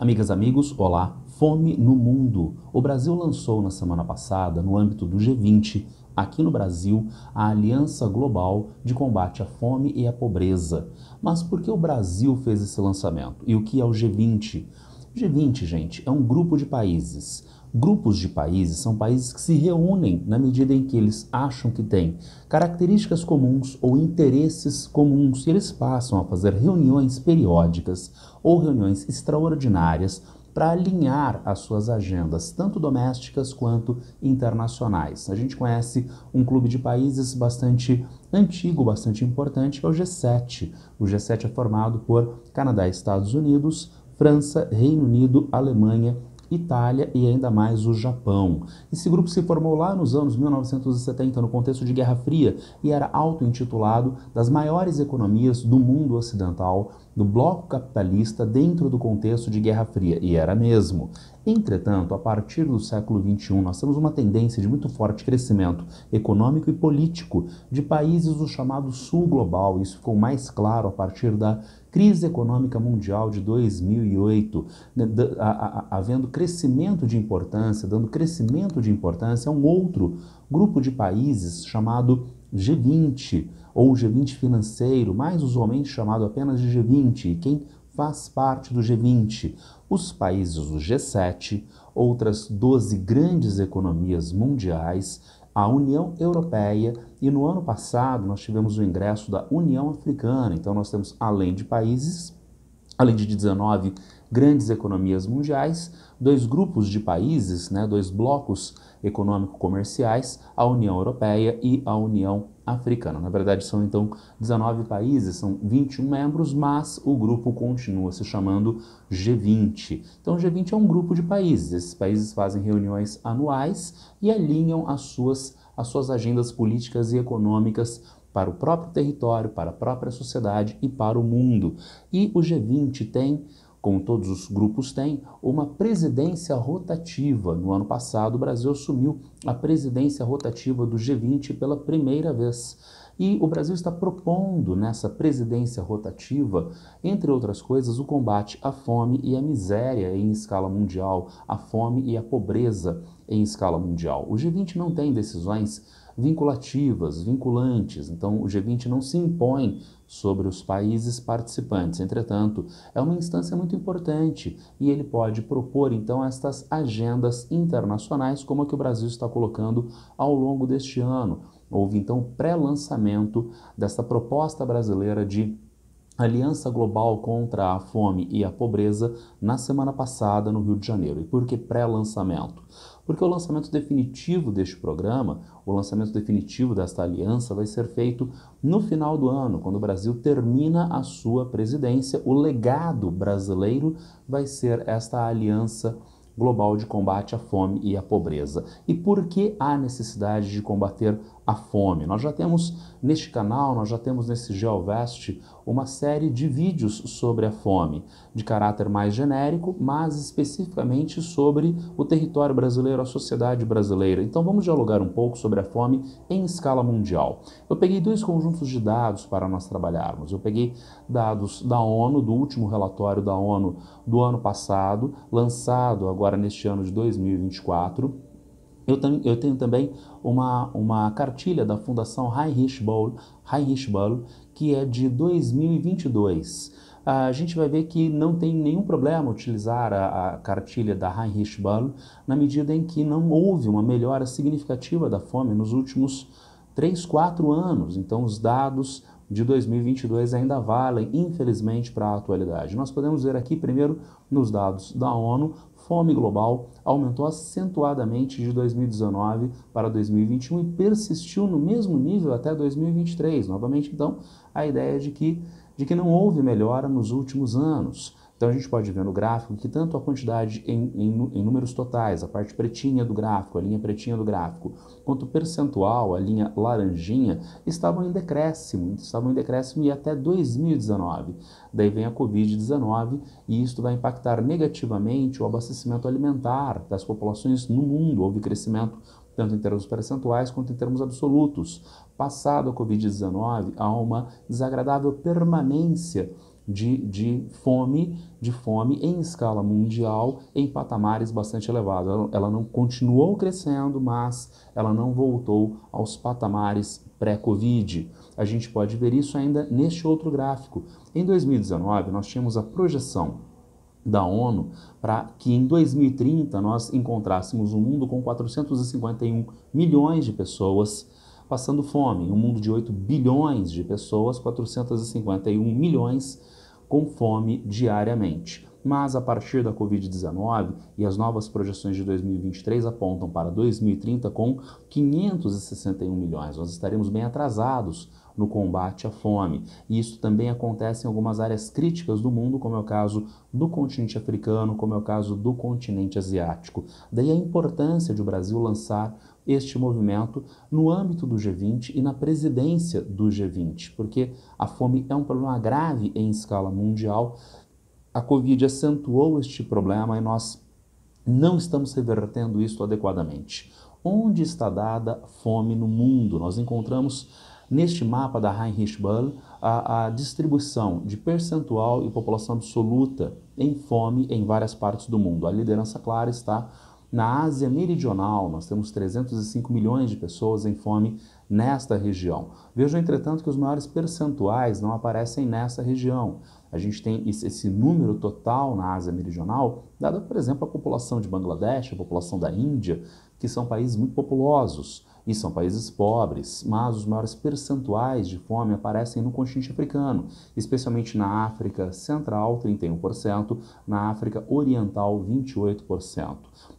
Amigas, amigos, olá! Fome no mundo. O Brasil lançou na semana passada, no âmbito do G20, aqui no Brasil, a Aliança Global de Combate à Fome e à Pobreza. Mas por que o Brasil fez esse lançamento? E o que é o G20? O G20, gente, é um grupo de países. Grupos de países são países que se reúnem na medida em que eles acham que têm características comuns ou interesses comuns, e eles passam a fazer reuniões periódicas ou reuniões extraordinárias para alinhar as suas agendas, tanto domésticas quanto internacionais. A gente conhece um clube de países bastante antigo, bastante importante, que é o G7. O G7 é formado por Canadá, Estados Unidos, França, Reino Unido, Alemanha, Itália e ainda mais o Japão. Esse grupo se formou lá nos anos 1970 no contexto de Guerra Fria e era auto-intitulado das maiores economias do mundo ocidental, do bloco capitalista dentro do contexto de Guerra Fria, e era mesmo. Entretanto, a partir do século XXI, nós temos uma tendência de muito forte crescimento econômico e político de países do chamado Sul Global. Isso ficou mais claro a partir da crise econômica mundial de 2008, havendo crescimento de importância, dando crescimento de importância a um outro grupo de países chamado G20, ou G20 financeiro, mais usualmente chamado apenas de G20. E quem faz parte do G20? Os países do G7, outras 12 grandes economias mundiais, a União Europeia, e no ano passado nós tivemos o ingresso da União Africana. Então nós temos, além de países, além de 19 grandes economias mundiais, dois grupos de países, dois blocos econômico-comerciais, a União Europeia e a União Africana. Na verdade, são então 19 países, são 21 membros, mas o grupo continua se chamando G20. Então, o G20 é um grupo de países. Esses países fazem reuniões anuais e alinham as suas agendas políticas e econômicas para o próprio território, para a própria sociedade e para o mundo. E o G20 tem, como todos os grupos têm, uma presidência rotativa. No ano passado, o Brasil assumiu a presidência rotativa do G20 pela primeira vez. E o Brasil está propondo nessa presidência rotativa, entre outras coisas, o combate à fome e à miséria em escala mundial, à fome e à pobreza em escala mundial. O G20 não tem decisões vinculativas, vinculantes, então o G20 não se impõe sobre os países participantes. Entretanto, é uma instância muito importante e ele pode propor então estas agendas internacionais, como a que o Brasil está colocando ao longo deste ano. Houve então o pré-lançamento desta proposta brasileira de Aliança Global contra a Fome e a Pobreza na semana passada no Rio de Janeiro. E por que pré-lançamento? Porque o lançamento definitivo deste programa, o lançamento definitivo desta aliança vai ser feito no final do ano, quando o Brasil termina a sua presidência. O legado brasileiro vai ser esta aliança global de combate à fome e à pobreza. E por que há necessidade de combater a fome? Nós já temos neste canal, nós já temos nesse GeoVest uma série de vídeos sobre a fome, de caráter mais genérico, mas especificamente sobre o território brasileiro, a sociedade brasileira. Então vamos dialogar um pouco sobre a fome em escala mundial. Eu peguei dois conjuntos de dados para nós trabalharmos. Eu peguei dados da ONU, do último relatório da ONU do ano passado, lançado agora neste ano de 2024. Eu tenho também uma cartilha da Fundação Heinrich Böll, que é de 2022. A gente vai ver que não tem nenhum problema utilizar a cartilha da Heinrich Böll na medida em que não houve uma melhora significativa da fome nos últimos 3, 4 anos. Então os dados de 2022 ainda valem, infelizmente, para a atualidade. Nós podemos ver aqui, primeiro, nos dados da ONU, fome global aumentou acentuadamente de 2019 para 2021 e persistiu no mesmo nível até 2023. Novamente, então, a ideia de que não houve melhora nos últimos anos. Então a gente pode ver no gráfico que tanto a quantidade em números totais, a parte pretinha do gráfico, a linha pretinha do gráfico, quanto o percentual, a linha laranjinha, estavam em decréscimo e até 2019. Daí vem a Covid-19 e isto vai impactar negativamente o abastecimento alimentar das populações no mundo. Houve crescimento tanto em termos percentuais quanto em termos absolutos. Passado a Covid-19, há uma desagradável permanência de fome em escala mundial em patamares bastante elevados. Ela não continuou crescendo, mas ela não voltou aos patamares pré-Covid. A gente pode ver isso ainda neste outro gráfico. Em 2019, nós tínhamos a projeção da ONU para que em 2030 nós encontrássemos um mundo com 451 milhões de pessoas passando fome, um mundo de 8 bilhões de pessoas, 451 milhões com fome diariamente. Mas a partir da Covid-19 e as novas projeções de 2023 apontam para 2030 com 561 milhões. Nós estaremos bem atrasados no combate à fome. E isso também acontece em algumas áreas críticas do mundo, como é o caso do continente africano, como é o caso do continente asiático. Daí a importância de o Brasil lançar este movimento no âmbito do G20 e na presidência do G20, porque a fome é um problema grave em escala mundial. A Covid acentuou este problema e nós não estamos revertendo isso adequadamente. Onde está dada fome no mundo? Nós encontramos neste mapa da Heinrich Böll a distribuição de percentual e população absoluta em fome em várias partes do mundo. A liderança clara está na Ásia Meridional. Nós temos 305 milhões de pessoas em fome nesta região. Vejam, entretanto, que os maiores percentuais não aparecem nessa região. A gente tem esse número total na Ásia Meridional, dado, por exemplo, a população de Bangladesh, a população da Índia, que são países muito populosos e são países pobres, mas os maiores percentuais de fome aparecem no continente africano, especialmente na África Central, 31%, na África Oriental, 28%.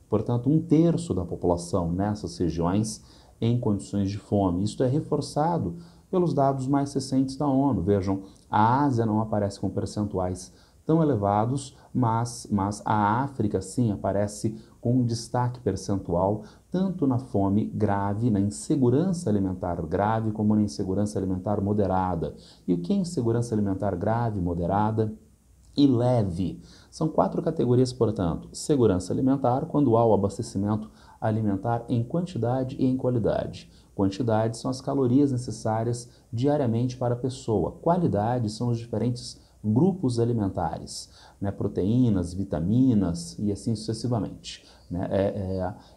Portanto, 1/3 da população nessas regiões em condições de fome. Isto é reforçado pelos dados mais recentes da ONU. Vejam, a Ásia não aparece com percentuais tão elevados, mas a África sim aparece com um destaque percentual, tanto na fome grave, na insegurança alimentar grave, como na insegurança alimentar moderada. E o que é insegurança alimentar grave, moderada e leve? São 4 categorias, portanto. Segurança alimentar, quando há o abastecimento alimentar em quantidade e em qualidade. Quantidade são as calorias necessárias diariamente para a pessoa. Qualidade são os diferentes grupos alimentares, né? Proteínas, vitaminas e assim sucessivamente. Né?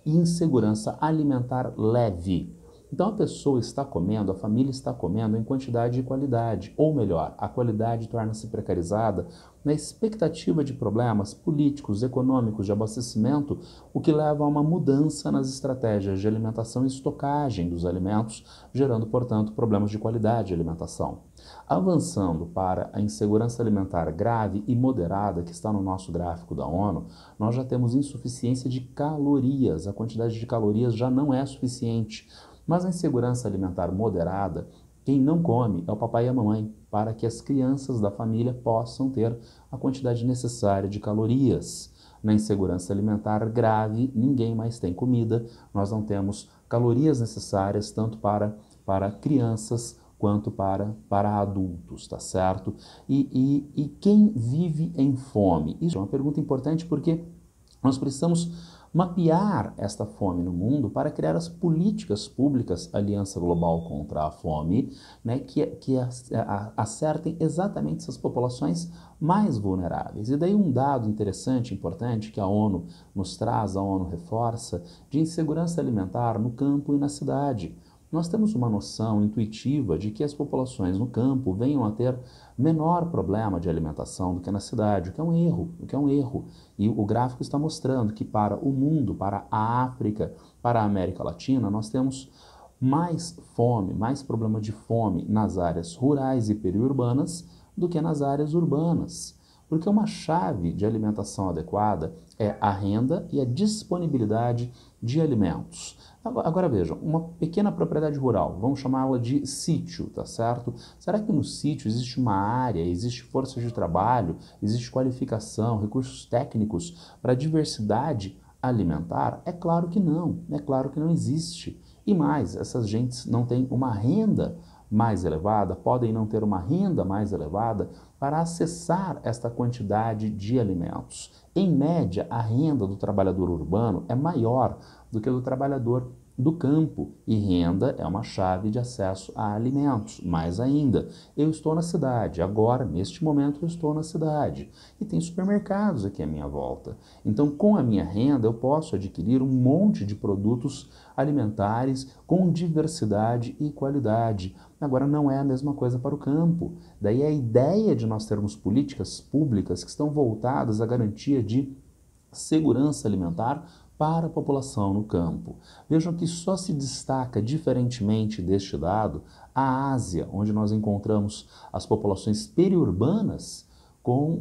Insegurança alimentar leve. Então a pessoa está comendo, a família está comendo em quantidade e qualidade, ou melhor, a qualidade torna-se precarizada na expectativa de problemas políticos, econômicos, de abastecimento, o que leva a uma mudança nas estratégias de alimentação e estocagem dos alimentos, gerando, portanto, problemas de qualidade de alimentação. Avançando para a insegurança alimentar grave e moderada, que está no nosso gráfico da ONU, nós já temos insuficiência de calorias, a quantidade de calorias já não é suficiente. Mas a insegurança alimentar moderada, quem não come é o papai e a mamãe, para que as crianças da família possam ter a quantidade necessária de calorias. Na insegurança alimentar grave, ninguém mais tem comida, nós não temos calorias necessárias tanto para crianças quanto para adultos, tá certo? E quem vive em fome? Isso é uma pergunta importante porque nós precisamos mapear esta fome no mundo para criar as políticas públicas, Aliança Global contra a Fome, né, que acertem exatamente essas populações mais vulneráveis. E daí um dado interessante, importante, que a ONU nos traz, a ONU reforça, de insegurança alimentar no campo e na cidade. Nós temos uma noção intuitiva de que as populações no campo venham a ter menor problema de alimentação do que na cidade, o que é um erro. E o gráfico está mostrando que para o mundo, para a África, para a América Latina, nós temos mais fome, mais problema de fome nas áreas rurais e periurbanas do que nas áreas urbanas. Porque uma chave de alimentação adequada é a renda e a disponibilidade de alimentos. Agora vejam, uma pequena propriedade rural, vamos chamá-la de sítio, tá certo? Será que no sítio existe uma área, existe força de trabalho, existe qualificação, recursos técnicos para diversidade alimentar? É claro que não existe. E mais, essas gentes não têm uma renda mais elevada, podem não ter uma renda mais elevada para acessar esta quantidade de alimentos. Em média, a renda do trabalhador urbano é maior do que a do trabalhador do campo, e renda é uma chave de acesso a alimentos. Mais ainda, eu estou na cidade, agora, neste momento, eu estou na cidade, e tem supermercados aqui à minha volta. Então, com a minha renda, eu posso adquirir um monte de produtos alimentares com diversidade e qualidade. Agora, não é a mesma coisa para o campo. Daí a ideia de nós termos políticas públicas que estão voltadas à garantia de segurança alimentar para a população no campo. Vejam que só se destaca diferentemente deste dado a Ásia, onde nós encontramos as populações periurbanas com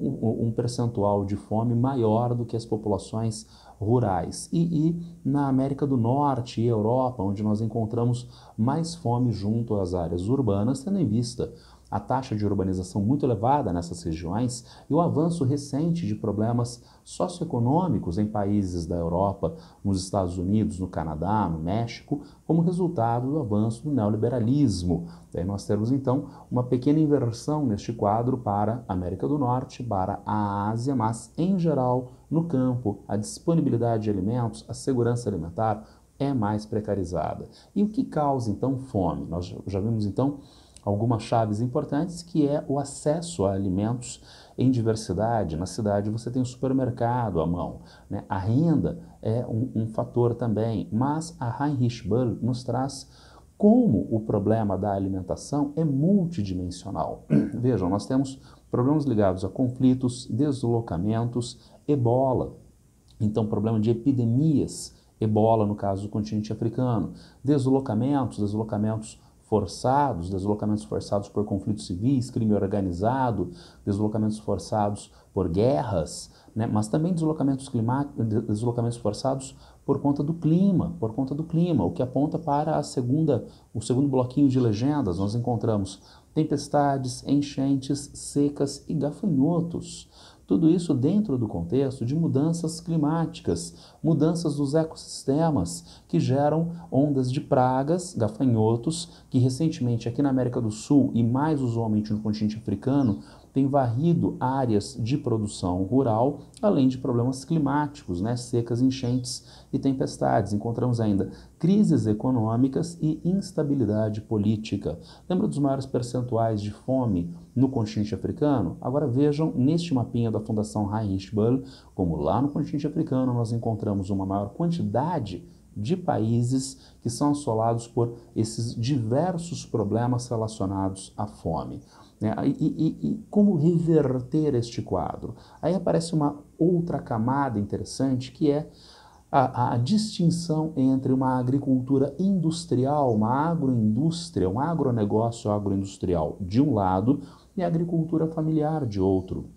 um percentual de fome maior do que as populações rurais. E na América do Norte e Europa, onde nós encontramos mais fome junto às áreas urbanas, tendo em vista a taxa de urbanização muito elevada nessas regiões e o avanço recente de problemas socioeconômicos em países da Europa, nos Estados Unidos, no Canadá, no México, como resultado do avanço do neoliberalismo. Daí nós temos então uma pequena inversão neste quadro para a América do Norte, para a Ásia, mas em geral no campo a disponibilidade de alimentos, a segurança alimentar é mais precarizada. E o que causa então fome? Nós já vimos então algumas chaves importantes, que é o acesso a alimentos em diversidade. Na cidade você tem o supermercado à mão, né? A renda é um fator também, mas a Heinrich Böll nos traz como o problema da alimentação é multidimensional. Vejam, nós temos problemas ligados a conflitos, deslocamentos, ebola, então problema de epidemias, ebola no caso do continente africano, deslocamentos forçados por conflitos civis, crime organizado, deslocamentos forçados por guerras, né? Mas também deslocamentos forçados por conta do clima, o que aponta para o segundo bloquinho de legendas. Nós encontramos tempestades, enchentes, secas e gafanhotos. Tudo isso dentro do contexto de mudanças climáticas, mudanças dos ecossistemas, que geram ondas de pragas, gafanhotos, que recentemente aqui na América do Sul e mais usualmente no continente africano, tem varrido áreas de produção rural, além de problemas climáticos, né? Secas, enchentes e tempestades. Encontramos ainda crises econômicas e instabilidade política. Lembra dos maiores percentuais de fome no continente africano? Agora vejam neste mapinha da Fundação Heinrich Böll, como lá no continente africano nós encontramos uma maior quantidade de países que são assolados por esses diversos problemas relacionados à fome. E como reverter este quadro? Aí aparece uma outra camada interessante, que é a distinção entre uma agricultura industrial, uma agroindústria, um agronegócio agroindustrial de um lado e a agricultura familiar de outro.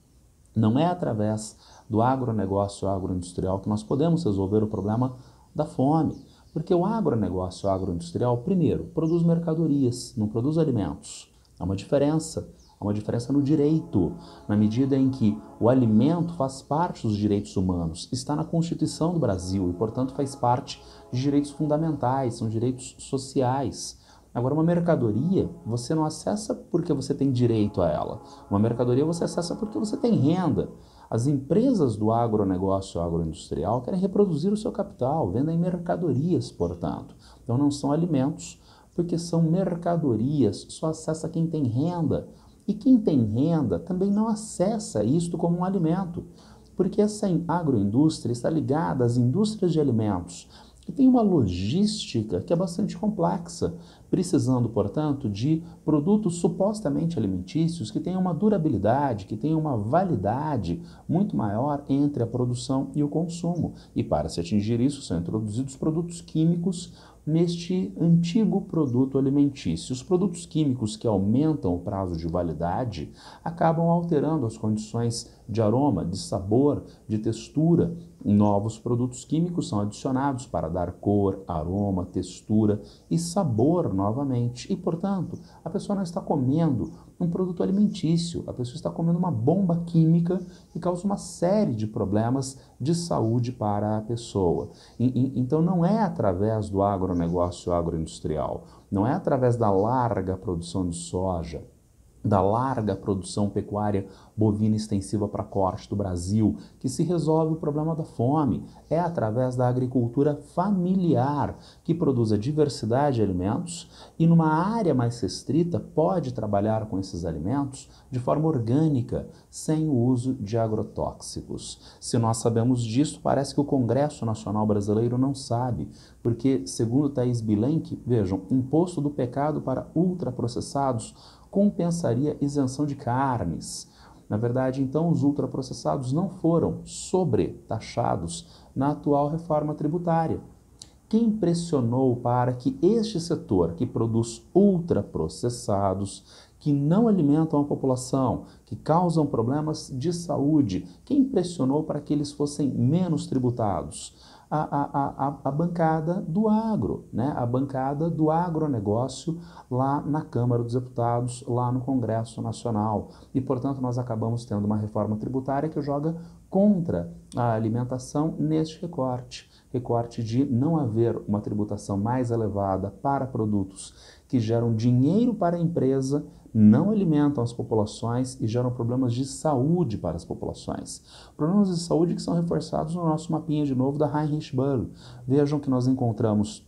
Não é através do agronegócio agroindustrial que nós podemos resolver o problema da fome, porque o agronegócio agroindustrial, primeiro, produz mercadorias, não produz alimentos. Há uma diferença no direito, na medida em que o alimento faz parte dos direitos humanos, está na Constituição do Brasil e, portanto, faz parte de direitos fundamentais, são direitos sociais. Agora, uma mercadoria, você não acessa porque você tem direito a ela. Uma mercadoria você acessa porque você tem renda. As empresas do agronegócio agroindustrial querem reproduzir o seu capital, vendem mercadorias, portanto. Então, não são alimentos, porque são mercadorias, só acessa quem tem renda. E quem tem renda também não acessa isto como um alimento, porque essa agroindústria está ligada às indústrias de alimentos, que tem uma logística que é bastante complexa, precisando, portanto, de produtos supostamente alimentícios que tenham uma durabilidade, que tenham uma validade muito maior entre a produção e o consumo. E para se atingir isso, são introduzidos produtos químicos neste antigo produto alimentício. Os produtos químicos que aumentam o prazo de validade acabam alterando as condições de aroma, de sabor, de textura. Novos produtos químicos são adicionados para dar cor, aroma, textura e sabor novamente. E, portanto, a pessoa não está comendo um produto alimentício, a pessoa está comendo uma bomba química que causa uma série de problemas de saúde para a pessoa. Então, não é através do agronegócio agroindustrial, não é através da larga produção de soja, da larga produção pecuária bovina extensiva para corte do Brasil, que se resolve o problema da fome. É através da agricultura familiar, que produz a diversidade de alimentos e numa área mais restrita pode trabalhar com esses alimentos de forma orgânica, sem o uso de agrotóxicos. Se nós sabemos disso, parece que o Congresso Nacional Brasileiro não sabe, porque, segundo Thaís Bilenque, vejam, imposto do pecado para ultraprocessados compensaria isenção de carnes. Na verdade, então, os ultraprocessados não foram sobretaxados na atual reforma tributária. Quem pressionou para que este setor que produz ultraprocessados, que não alimentam a população, que causam problemas de saúde, quem pressionou para que eles fossem menos tributados? A bancada do agro, né? A bancada do agronegócio lá na Câmara dos Deputados, lá no Congresso Nacional. E, portanto, nós acabamos tendo uma reforma tributária que joga contra a alimentação neste recorte. Recorte de não haver uma tributação mais elevada para produtos que geram dinheiro para a empresa, não alimentam as populações e geram problemas de saúde para as populações. Problemas de saúde que são reforçados no nosso mapinha de novo da Heinrich-Böll. Vejam que nós encontramos,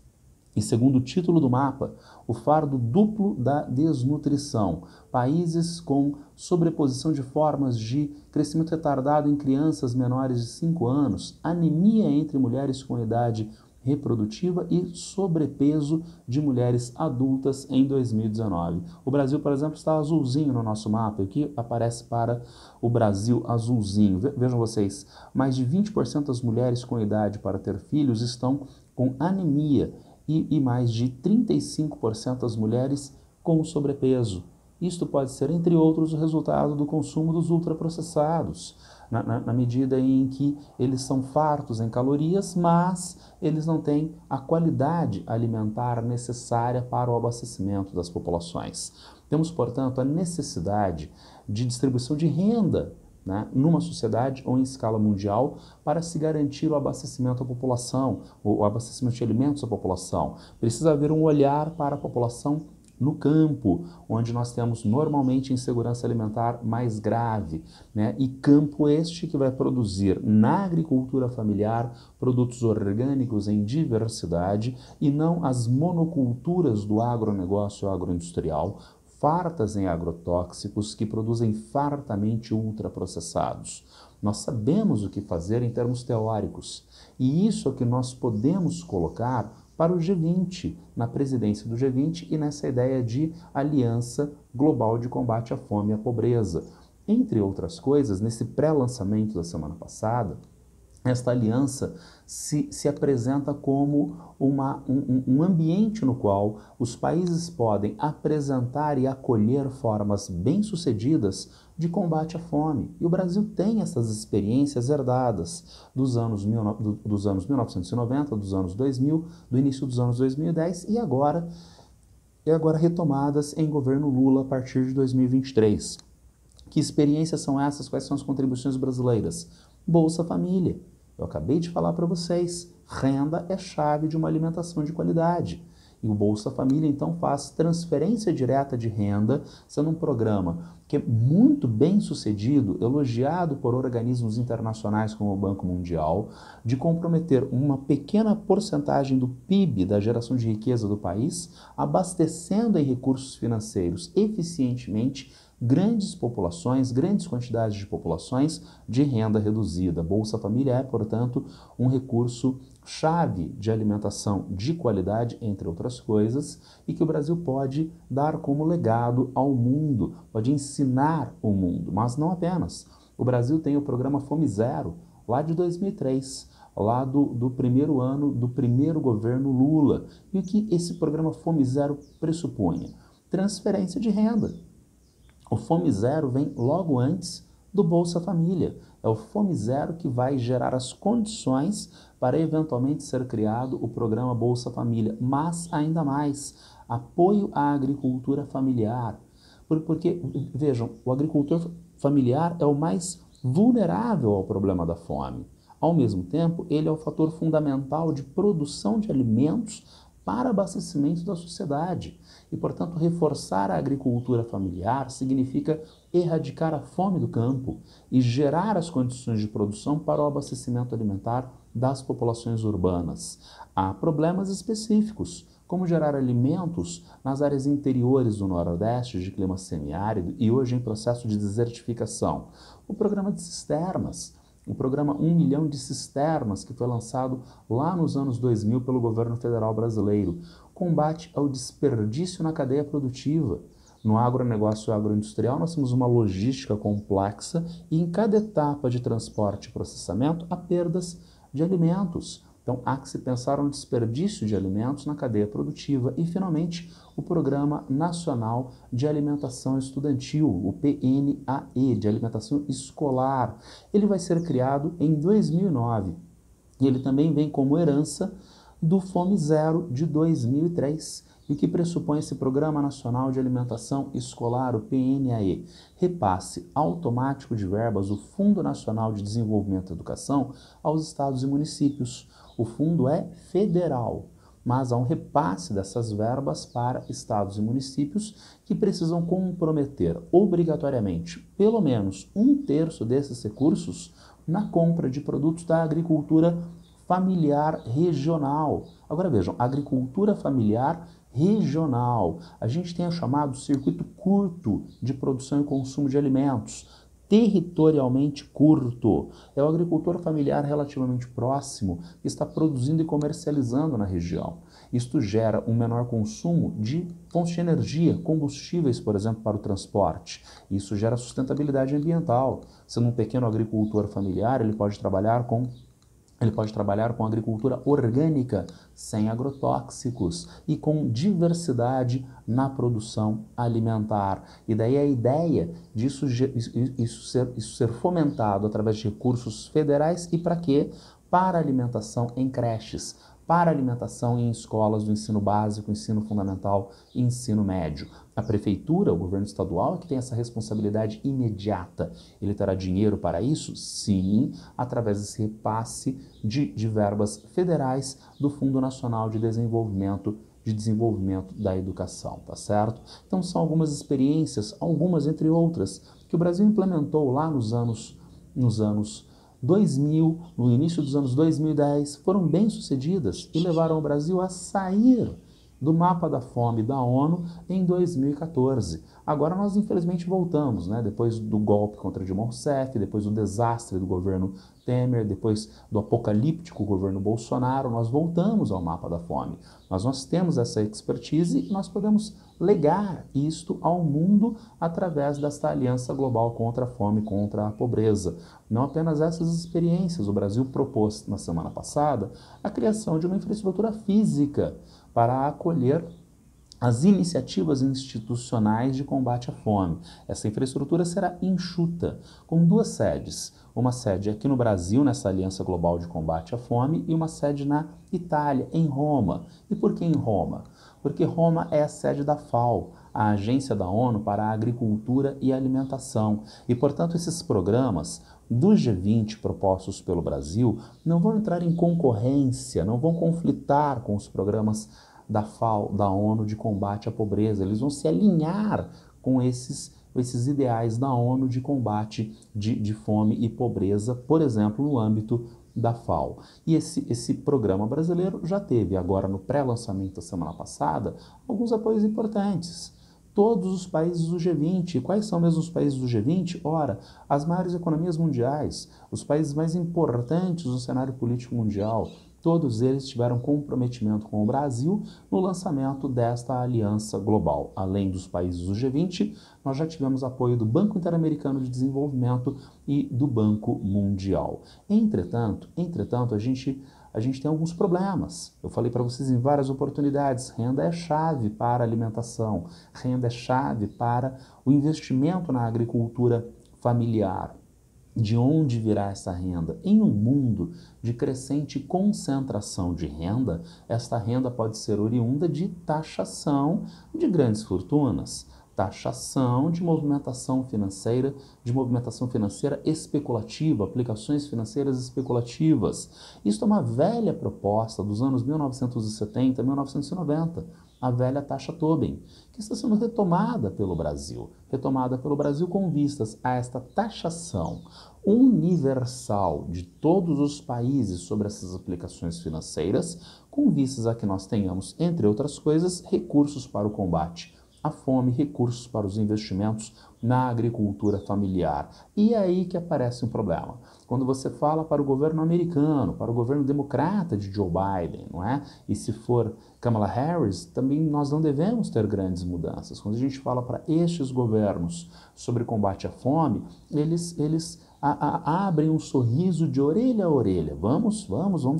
em segundo título do mapa, o fardo duplo da desnutrição. Países com sobreposição de formas de crescimento retardado em crianças menores de 5 anos, anemia entre mulheres com idade reprodutiva e sobrepeso de mulheres adultas em 2019. O Brasil, por exemplo, está azulzinho no nosso mapa, aqui aparece para o Brasil azulzinho. Vejam vocês, mais de 20% das mulheres com idade para ter filhos estão com anemia e mais de 35% das mulheres com sobrepeso. Isto pode ser, entre outros, o resultado do consumo dos ultraprocessados, na medida em que eles são fartos em calorias, mas eles não têm a qualidade alimentar necessária para o abastecimento das populações. Temos, portanto, a necessidade de distribuição de renda, né, numa sociedade ou em escala mundial, para se garantir o abastecimento à população, o abastecimento de alimentos à população. Precisa haver um olhar para a população no campo, onde nós temos normalmente insegurança alimentar mais grave, né? E campo este que vai produzir na agricultura familiar produtos orgânicos em diversidade e não as monoculturas do agronegócio agroindustrial, fartas em agrotóxicos que produzem fartamente ultraprocessados. Nós sabemos o que fazer em termos teóricos, e isso é o que nós podemos colocar para o G20, na presidência do G20 e nessa ideia de aliança global de combate à fome e à pobreza. Entre outras coisas, nesse pré-lançamento da semana passada, esta aliança se apresenta como um ambiente no qual os países podem apresentar e acolher formas bem-sucedidas de combate à fome. E o Brasil tem essas experiências herdadas dos anos 1990, dos anos 2000, do início dos anos 2010 e agora retomadas em governo Lula a partir de 2023. Que experiências são essas? Quais são as contribuições brasileiras? Bolsa Família. Eu acabei de falar para vocês, renda é chave de uma alimentação de qualidade. E o Bolsa Família, então, faz transferência direta de renda, sendo um programa que é muito bem sucedido, elogiado por organismos internacionais como o Banco Mundial, de comprometer uma pequena porcentagem do PIB, da geração de riqueza do país, abastecendo em recursos financeiros eficientemente grandes populações, grandes quantidades de populações de renda reduzida. Bolsa Família é, portanto, um recurso chave de alimentação de qualidade, entre outras coisas, e que o Brasil pode dar como legado ao mundo, pode ensinar o mundo, mas não apenas. O Brasil tem o programa Fome Zero, lá de 2003, lá do primeiro ano do primeiro governo Lula. E o que esse programa Fome Zero pressupunha? Transferência de renda. O Fome Zero vem logo antes do Bolsa Família. É o Fome Zero que vai gerar as condições para eventualmente ser criado o programa Bolsa Família, mas ainda mais, apoio à agricultura familiar. Porque, vejam, o agricultor familiar é o mais vulnerável ao problema da fome. Ao mesmo tempo, ele é o fator fundamental de produção de alimentos para abastecimento da sociedade. E, portanto, reforçar a agricultura familiar significa erradicar a fome do campo e gerar as condições de produção para o abastecimento alimentar das populações urbanas. Há problemas específicos, como gerar alimentos nas áreas interiores do Nordeste de clima semiárido e hoje em processo de desertificação. O programa de cisternas, o programa 1 milhão de cisternas, que foi lançado lá nos anos 2000 pelo governo federal brasileiro, combate ao desperdício na cadeia produtiva. No agronegócio e agroindustrial, nós temos uma logística complexa e em cada etapa de transporte e processamento há perdas de alimentos. Então, há que se pensar no desperdício de alimentos na cadeia produtiva. E, finalmente, o Programa Nacional de Alimentação Estudantil, o PNAE, de alimentação escolar. Ele vai ser criado em 2009 e ele também vem como herança do Fome Zero de 2003. E o que pressupõe esse Programa Nacional de Alimentação Escolar, o PNAE? Repasse automático de verbas do Fundo Nacional de Desenvolvimento da Educação aos estados e municípios. O fundo é federal, mas há um repasse dessas verbas para estados e municípios que precisam comprometer obrigatoriamente pelo menos 1/3 desses recursos na compra de produtos da agricultura familiar regional. Agora vejam, agricultura familiar regional. A gente tem o chamado circuito curto de produção e consumo de alimentos, territorialmente curto. É o agricultor familiar relativamente próximo que está produzindo e comercializando na região. Isto gera um menor consumo de fontes de energia, combustíveis, por exemplo, para o transporte. Isso gera sustentabilidade ambiental. Sendo um pequeno agricultor familiar, ele pode trabalhar com agricultura orgânica, sem agrotóxicos e com diversidade na produção alimentar. E daí a ideia disso ser fomentado através de recursos federais e para quê? Para alimentação em creches, para alimentação em escolas do ensino básico, ensino fundamental e ensino médio. A prefeitura, o governo estadual, é que tem essa responsabilidade imediata. Ele terá dinheiro para isso? Sim, através desse repasse de verbas federais do Fundo Nacional de Desenvolvimento da Educação, tá certo? Então são algumas experiências, algumas entre outras, que o Brasil implementou lá nos anos 2000, no início dos anos 2010, foram bem-sucedidas e levaram o Brasil a sair do mapa da fome da ONU em 2014. Agora nós infelizmente voltamos, né? Depois do golpe contra Dilma Rousseff, depois do desastre do governo Temer, depois do apocalíptico governo Bolsonaro, nós voltamos ao mapa da fome. Mas nós temos essa expertise e nós podemos legar isto ao mundo através desta aliança global contra a fome, contra a pobreza. Não apenas essas experiências, o Brasil propôs na semana passada a criação de uma infraestrutura física para acolher as iniciativas institucionais de combate à fome. Essa infraestrutura será enxuta, com 2 sedes. Uma sede aqui no Brasil, nessa Aliança Global de Combate à Fome, e uma sede na Itália, em Roma. E por que em Roma? Porque Roma é a sede da FAO, a Agência da ONU para a Agricultura e Alimentação. E, portanto, esses programas do G20 propostos pelo Brasil não vão entrar em concorrência, não vão conflitar com os programas da FAO, da ONU, de combate à pobreza. Eles vão se alinhar com esses ideais da ONU de combate de fome e pobreza, por exemplo, no âmbito da FAO. E esse programa brasileiro já teve, agora no pré-lançamento da semana passada, alguns apoios importantes. Todos os países do G20. Quais são mesmo os países do G20? Ora, as maiores economias mundiais, os países mais importantes no cenário político mundial, todos eles tiveram comprometimento com o Brasil no lançamento desta aliança global. Além dos países do G20, nós já tivemos apoio do Banco Interamericano de Desenvolvimento e do Banco Mundial. Entretanto, a gente tem alguns problemas. Eu falei para vocês em várias oportunidades, renda é chave para a alimentação, renda é chave para o investimento na agricultura familiar. De onde virá essa renda? Em um mundo de crescente concentração de renda, esta renda pode ser oriunda de taxação de grandes fortunas, taxação de movimentação financeira especulativa, aplicações financeiras especulativas. Isso é uma velha proposta dos anos 1970 e 1990, a velha taxa Tobin, que está sendo retomada pelo Brasil com vistas a esta taxação universal de todos os países sobre essas aplicações financeiras, com vistas a que nós tenhamos, entre outras coisas, recursos para o combate à fome, recursos para os investimentos na agricultura familiar. E é aí que aparece um problema. Quando você fala para o governo americano, para o governo democrata de Joe Biden, não é? E se for Kamala Harris, também nós não devemos ter grandes mudanças. Quando a gente fala para estes governos sobre combate à fome, eles abrem um sorriso de orelha a orelha. Vamos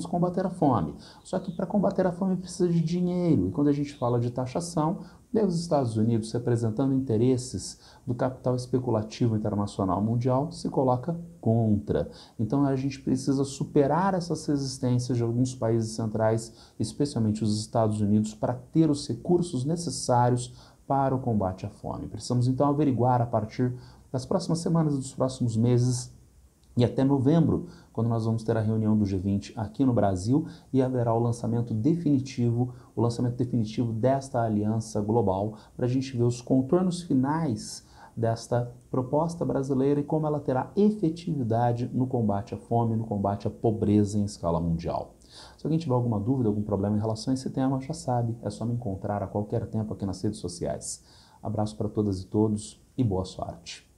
combater a fome. Só que para combater a fome precisa de dinheiro. E quando a gente fala de taxação, os Estados Unidos, representando interesses do capital especulativo internacional mundial, se coloca contra. Então a gente precisa superar essas resistências de alguns países centrais, especialmente os Estados Unidos, para ter os recursos necessários para o combate à fome. Precisamos então averiguar a partir das próximas semanas, dos próximos meses, e até novembro, quando nós vamos ter a reunião do G20 aqui no Brasil e haverá o lançamento definitivo desta aliança global, para a gente ver os contornos finais desta proposta brasileira e como ela terá efetividade no combate à fome, no combate à pobreza em escala mundial. Se alguém tiver alguma dúvida, algum problema em relação a esse tema, já sabe, é só me encontrar a qualquer tempo aqui nas redes sociais. Abraço para todas e todos e boa sorte.